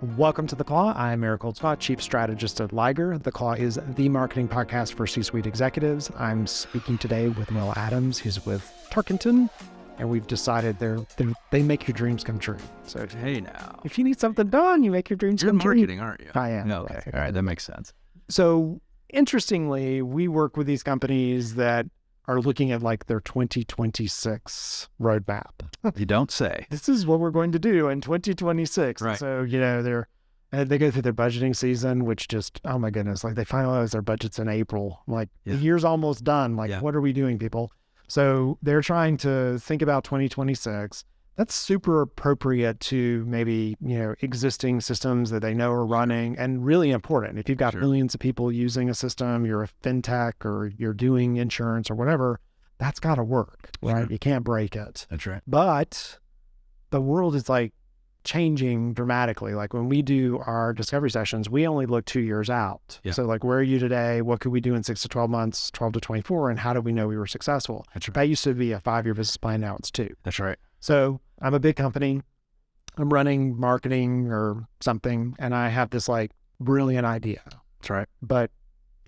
Welcome to The Claw. I'm Eric Holtzclaw, Chief Strategist at Liger. The Claw is the marketing podcast for C-suite executives. I'm speaking today with Will Adams. He's with Tarkenton, and we've decided they make your dreams come true. So hey now, if you need something done, you make your dreams come true. You're marketing, aren't you? I am. Okay, all right, that makes sense. So interestingly, we work with these companies that are looking at like their 2026 roadmap. You don't say. This is what we're going to do in 2026. Right. So, they go through their budgeting season, which just, oh my goodness, like they finalize their budgets in April. Like the year's almost done. Like, what are we doing, people? So they're trying to think about 2026. That's super appropriate to maybe, existing systems that they know are running, and really important. If you've got millions of people using a system, you're a fintech or you're doing insurance or whatever, that's got to work, right? You can't break it. That's right. But the world is like changing dramatically. Like when we do our discovery sessions, we only look 2 years out. Yeah. So like, where are you today? What could we do in 6 to 12 months, 12 to 24? And how do we know we were successful? That's right. That used to be a 5-year business plan. Now it's 2. That's right. So I'm a big company. I'm running marketing or something, and I have this like brilliant idea. That's right. But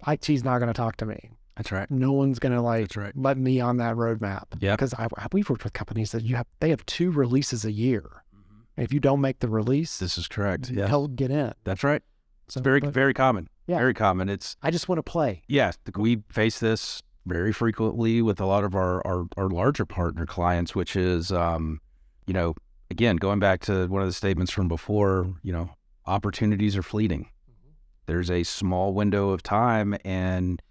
IT's not going to talk to me. That's right. No one's going to let me on that roadmap. Yeah. Because we've worked with companies that they have 2 releases a year. Mm-hmm. And if you don't make the release, this is correct. Yeah. Hell, get in. That's right. So, it's very common. Yeah. Very common. I just want to play. Yeah. We face this very frequently with a lot of our larger partner clients, which is, again, going back to one of the statements from before, opportunities are fleeting. Mm-hmm. There's a small window of time, and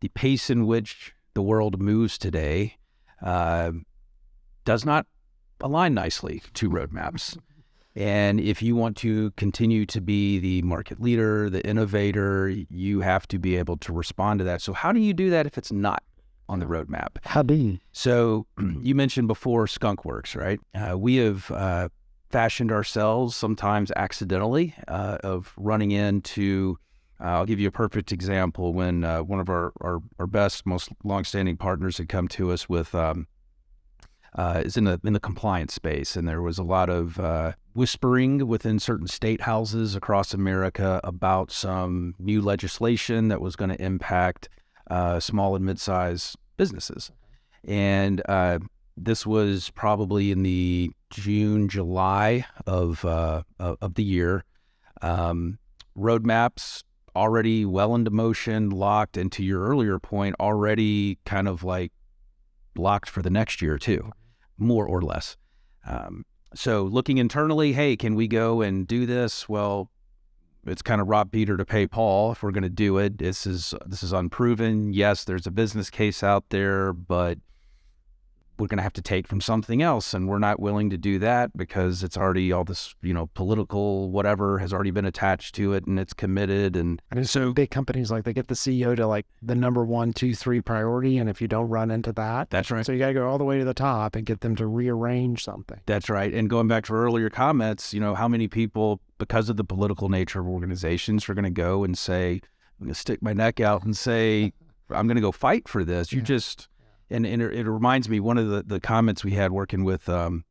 the pace in which the world moves today does not align nicely to roadmaps. And if you want to continue to be the market leader, the innovator, you have to be able to respond to that. So how do you do that if it's not on the roadmap? How do you? So you mentioned before skunkworks, right? We have fashioned ourselves sometimes accidentally of running into, I'll give you a perfect example. When one of our best, most longstanding partners had come to us with, is in the compliance space, and there was a lot of whispering within certain state houses across America about some new legislation that was going to impact small and mid-sized businesses. And this was probably in the June, July of the year. Roadmaps already well into motion, locked, and to your earlier point, already kind of like blocked for the next year too, more or less. So looking internally, hey, can we go and do this? Well, it's kind of rob Peter to pay Paul if we're going to do it. This is unproven. Yes, there's a business case out there, but we're going to have to take from something else, and we're not willing to do that because it's already all this, political whatever has already been attached to it, and it's committed. And so big companies, like, they get the CEO to like the number 1, 2, 3 priority, and if you don't run into that, that's right. So you got to go all the way to the top and get them to rearrange something. That's right. And going back to earlier comments, how many people, because of the political nature of organizations, are going to go and say, I'm going to stick my neck out and say, I'm going to go fight for this. You just... And it reminds me, one of the comments we had working with a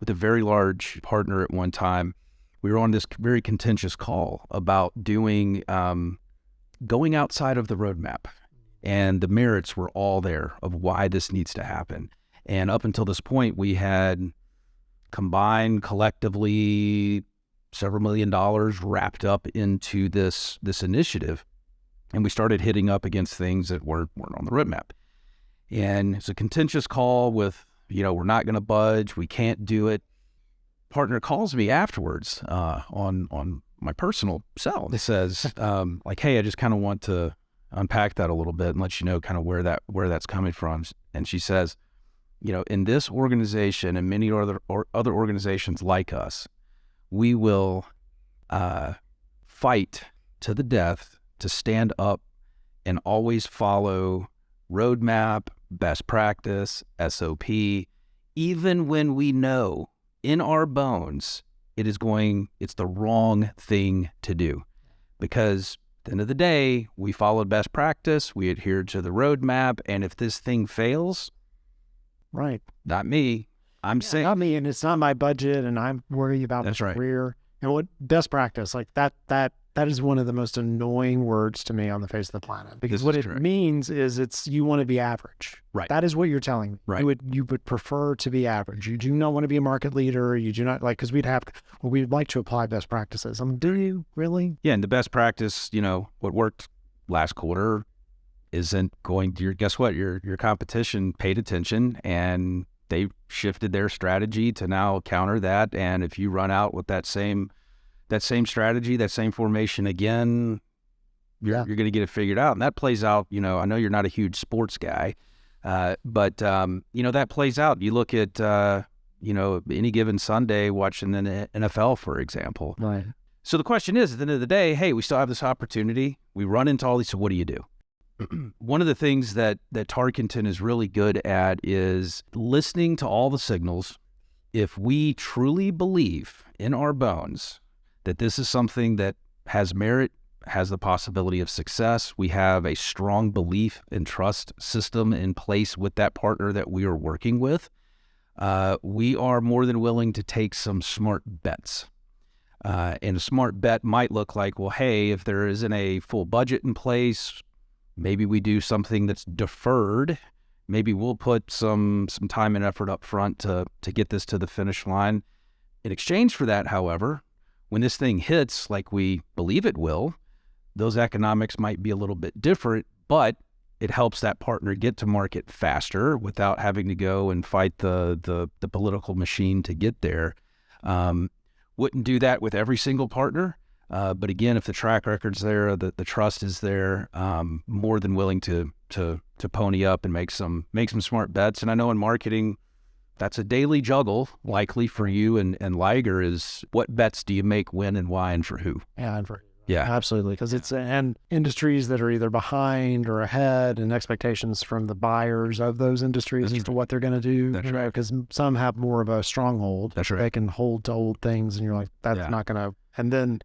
very large partner at one time, we were on this very contentious call about doing, going outside of the roadmap, and the merits were all there of why this needs to happen. And up until this point, we had combined collectively several $1 million wrapped up into this initiative, and we started hitting up against things that weren't on the roadmap. And it's a contentious call with, we're not going to budge. We can't do it. Partner calls me afterwards on my personal cell. It says, hey, I just kind of want to unpack that a little bit and let you know kind of where that's coming from. And she says, in this organization and many other organizations like us, we will fight to the death to stand up and always follow roadmap, best practice, SOP, even when we know in our bones it's the wrong thing to do. Because at the end of the day, we followed best practice, we adhered to the roadmap, and if this thing fails, right, not me. I'm saying not me, and it's not my budget, and I'm worried about that's the right. career. And what best practice, like that is one of the most annoying words to me on the face of the planet, because what it means is you want to be average. Right. That is what you're telling me. Right. You would prefer to be average. You do not want to be a market leader. You do not because we'd like to apply best practices. Do you really? Yeah. And the best practice, what worked last quarter isn't going to guess what? Your competition paid attention and they shifted their strategy to now counter that. And if you run out with that same strategy, that same formation again, you're going to get it figured out. And that plays out, I know you're not a huge sports guy, but that plays out. You look at, any given Sunday watching the NFL, for example. Right. So the question is, at the end of the day, hey, we still have this opportunity. We run into all these, so what do you do? One of the things that Tarkenton is really good at is listening to all the signals. If we truly believe in our bones that this is something that has merit, has the possibility of success, we have a strong belief and trust system in place with that partner that we are working with, we are more than willing to take some smart bets. And a smart bet might look like, well, hey, if there isn't a full budget in place, maybe we do something that's deferred. Maybe we'll put some time and effort up front to get this to the finish line. In exchange for that, however, when this thing hits like we believe it will, those economics might be a little bit different, but it helps that partner get to market faster without having to go and fight the political machine to get there. Wouldn't do that with every single partner. But again, if the track record's there, the trust is there, more than willing to pony up and make some smart bets. And I know in marketing, that's a daily juggle, likely for you and Liger, is what bets do you make, when, and why, and for who? Yeah, and for yeah, absolutely, because it's and industries that are either behind or ahead, and expectations from the buyers of those industries as to what they're going to do. That's right. Because some have more of a stronghold. That's right. They can hold to old things, and you're like, that's not going to. And then,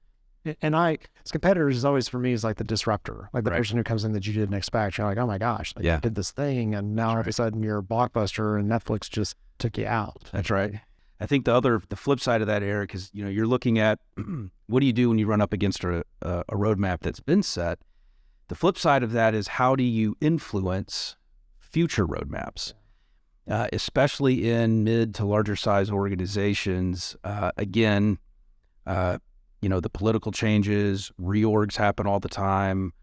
and I, as competitors, is always for me is like the disruptor, like the person who comes in that you didn't expect. You're like, oh my gosh, you did this thing, and now all of a sudden you're a blockbuster, and Netflix just took you out. That's right. I think the flip side of that, Eric, is you're looking at what do you do when you run up against a roadmap that's been set. The flip side of that is how do you influence future roadmaps, especially in mid to larger size organizations. Again, the political changes, reorgs happen all the time.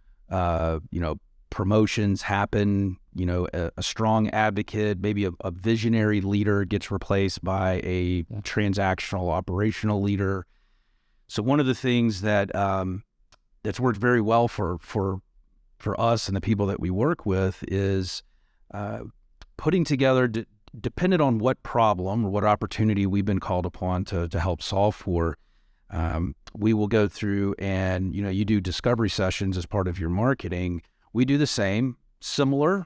Promotions happen, a strong advocate, maybe a visionary leader gets replaced by a transactional operational leader. So one of the things that that's worked very well for us and the people that we work with is putting together, dependent on what problem or what opportunity we've been called upon to help solve for, we will go through and, you do discovery sessions as part of your marketing. We do the same, similar.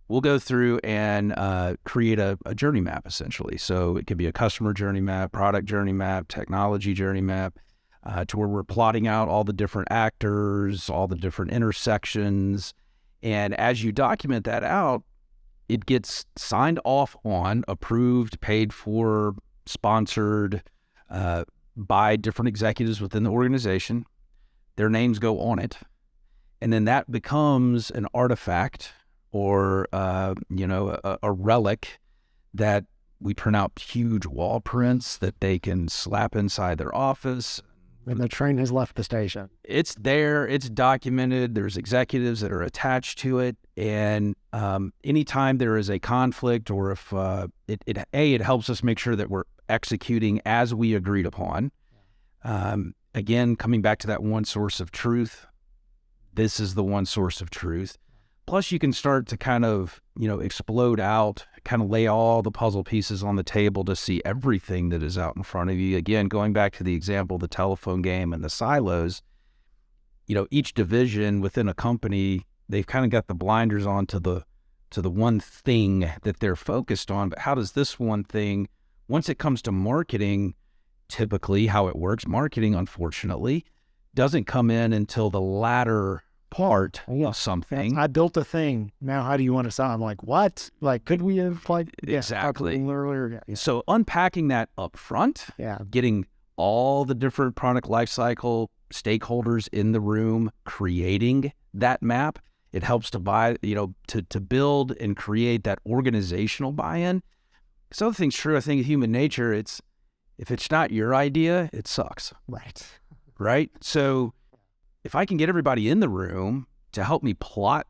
We'll go through and create a journey map, essentially. So it could be a customer journey map, product journey map, technology journey map, to where we're plotting out all the different actors, all the different intersections. And as you document that out, it gets signed off on, approved, paid for, sponsored by different executives within the organization. Their names go on it. And then that becomes an artifact or, a relic that we print out huge wall prints that they can slap inside their office. When the train has left the station. It's there. It's documented. There's executives that are attached to it. And anytime there is a conflict or if it helps us make sure that we're executing as we agreed upon. Again, coming back to that one source of truth. This is the one source of truth. Plus, you can start to kind of, explode out, kind of lay all the puzzle pieces on the table to see everything that is out in front of you. Again, going back to the example, the telephone game and the silos, each division within a company, they've kind of got the blinders on to the one thing that they're focused on. But how does this one thing, once it comes to marketing, typically how it works, marketing, unfortunately, doesn't come in until the latter part of something. I built a thing. Now, how do you want to sell? I'm like, what? Like, could we have exactly earlier? Yeah. So unpacking that up front, getting all the different product lifecycle stakeholders in the room creating that map. It helps to to build and create that organizational buy-in. So other thing's true, I think, of human nature, if it's not your idea, it sucks. Right? So if I can get everybody in the room to help me plot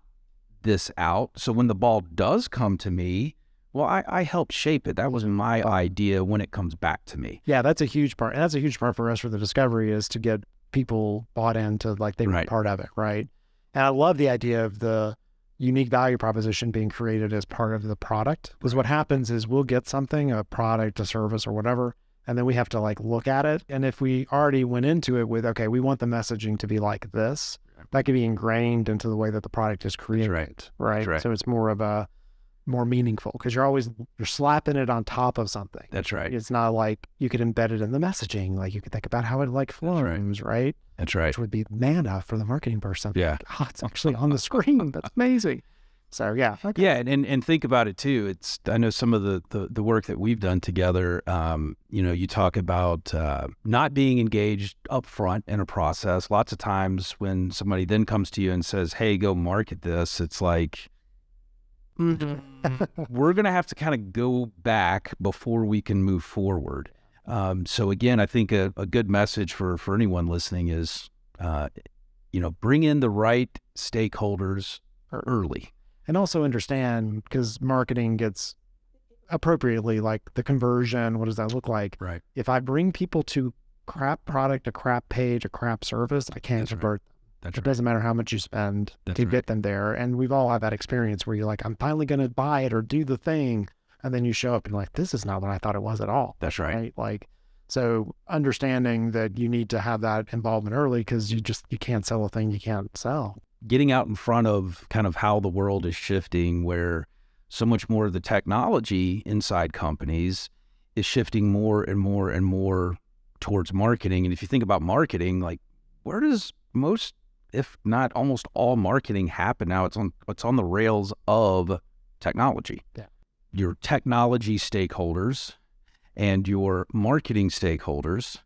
this out, so when the ball does come to me, well, I helped shape it. That was my idea when it comes back to me. Yeah, that's a huge part. And that's a huge part for us for the discovery, is to get people bought into like they were part of it, right? And I love the idea of the unique value proposition being created as part of the product. Because what happens is we'll get something, a product, a service or whatever, and then we have to like look at it. And if we already went into it with, okay, we want the messaging to be like this, that could be ingrained into the way that the product is created, right? So it's more meaningful because you're slapping it on top of something. That's right. It's not like you could embed it in the messaging. Like you could think about how it like flows, right? That's right. Which would be manna for the marketing person. Yeah. Like, it's actually on the screen. That's amazing. So yeah. Okay. Yeah. And think about it too. I know some of the work that we've done together, you talk about not being engaged up front in a process. Lots of times when somebody then comes to you and says, hey, go market this, it's like, we're going to have to kind of go back before we can move forward. So again, I think a good message for anyone listening is, bring in the right stakeholders early. And also understand, because marketing gets appropriately like the conversion, what does that look like? Right. If I bring people to crap product, a crap page, a crap service, I can't convert them. It doesn't matter how much you spend to get them there. And we've all had that experience where you're like, I'm finally going to buy it or do the thing. And then you show up and like, this is not what I thought it was at all. That's right. Like, so understanding that you need to have that involvement early, because you can't sell a thing you can't sell. Getting out in front of kind of how the world is shifting, where so much more of the technology inside companies is shifting more and more and more towards marketing. And if you think about marketing, like where does most, if not almost all marketing happen now? It's on the rails of technology. Yeah. Your technology stakeholders and your marketing stakeholders,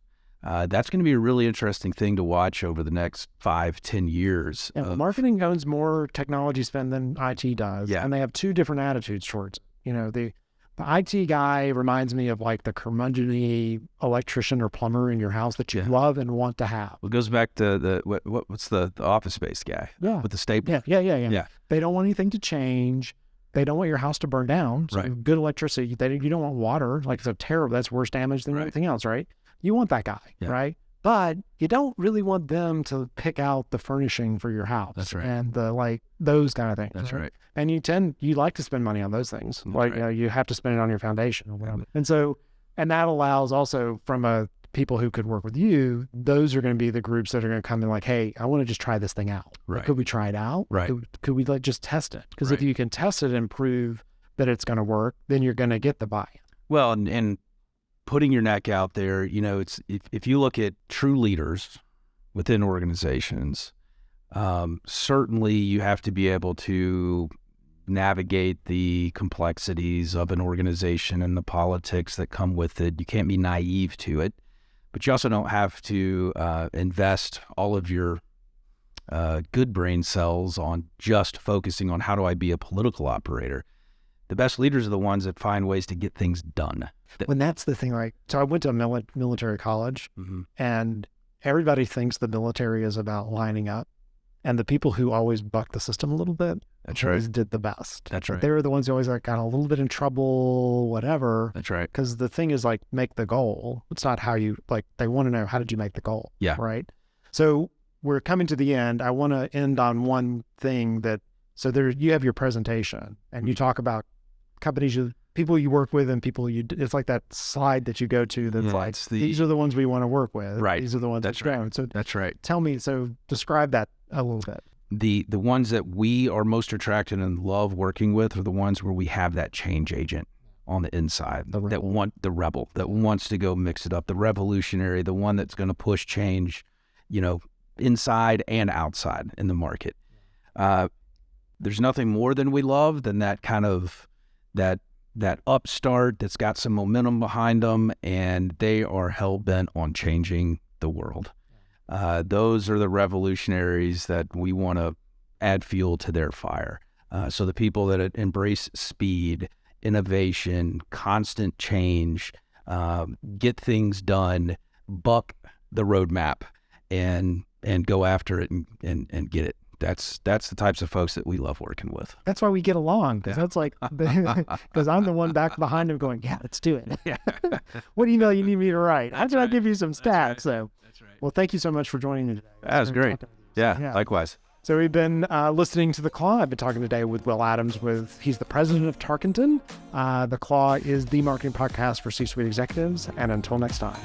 that's going to be a really interesting thing to watch over the next 5-10 years. Yeah, marketing owns more technology spend than IT does. Yeah. And they have two different attitudes towards it. The IT guy reminds me of like the curmudgeon-y electrician or plumber in your house that you love and want to have. It goes back to what's the Office Space guy? Yeah. With the staple. Yeah. They don't want anything to change. They don't want your house to burn down. So good electricity. You don't want water. Like it's terrible. That's worse damage than anything else, right? You want that guy, right? But you don't really want them to pick out the furnishing for your house. That's right. And those kind of things. That's right. And you like to spend money on those things. You have to spend it on your foundation or whatever. And that allows also from people who could work with you, those are going to be the groups that are going to come in like, hey, I want to just try this thing out. Right. Could we try it out? Right. Could we just test it? Because if you can test it and prove that it's going to work, then you're going to get the buy-in. Well, and putting your neck out there, it's if you look at true leaders within organizations, certainly you have to be able to navigate the complexities of an organization and the politics that come with it. You can't be naive to it, but you also don't have to invest all of your good brain cells on just focusing on how do I be a political operator. The best leaders are the ones that find ways to get things done. When that's the thing, right? So I went to a military college, and everybody thinks the military is about lining up, and the people who always buck the system a little bit, always did the best. That's right. They were the ones who always got a little bit in trouble, whatever. That's right. Because the thing is make the goal. It's not how you they want to know, how did you make the goal? Yeah. Right. So we're coming to the end. I want to end on one thing you have your presentation and you talk about companies, people you work with and people it's like that slide that you go to that's these are the ones we want to work with. Right. These are the ones that's right. So that's right. Tell me, describe that a little bit. The ones that we are most attracted and love working with are the ones where we have that change agent on the inside, the rebel that wants to go mix it up, the revolutionary, the one that's going to push change, inside and outside in the market. There's nothing more than we love than that kind of that that upstart that's got some momentum behind them, and they are hell-bent on changing the world. Those are the revolutionaries that we want to add fuel to their fire. So the people that embrace speed, innovation, constant change, get things done, buck the roadmap, and go after it and get it. That's the types of folks that we love working with. That's why we get along. Because that's like, because I'm the one back behind him going, yeah, let's do it. What email you need me to write? How can I give you some stats? Right. So, well, thank you so much for joining me today. That was great. Yeah, likewise. So we've been listening to The Claw. I've been talking today with Will Adams. He's the president of Tarkenton. The Claw is the marketing podcast for C-suite executives. And until next time.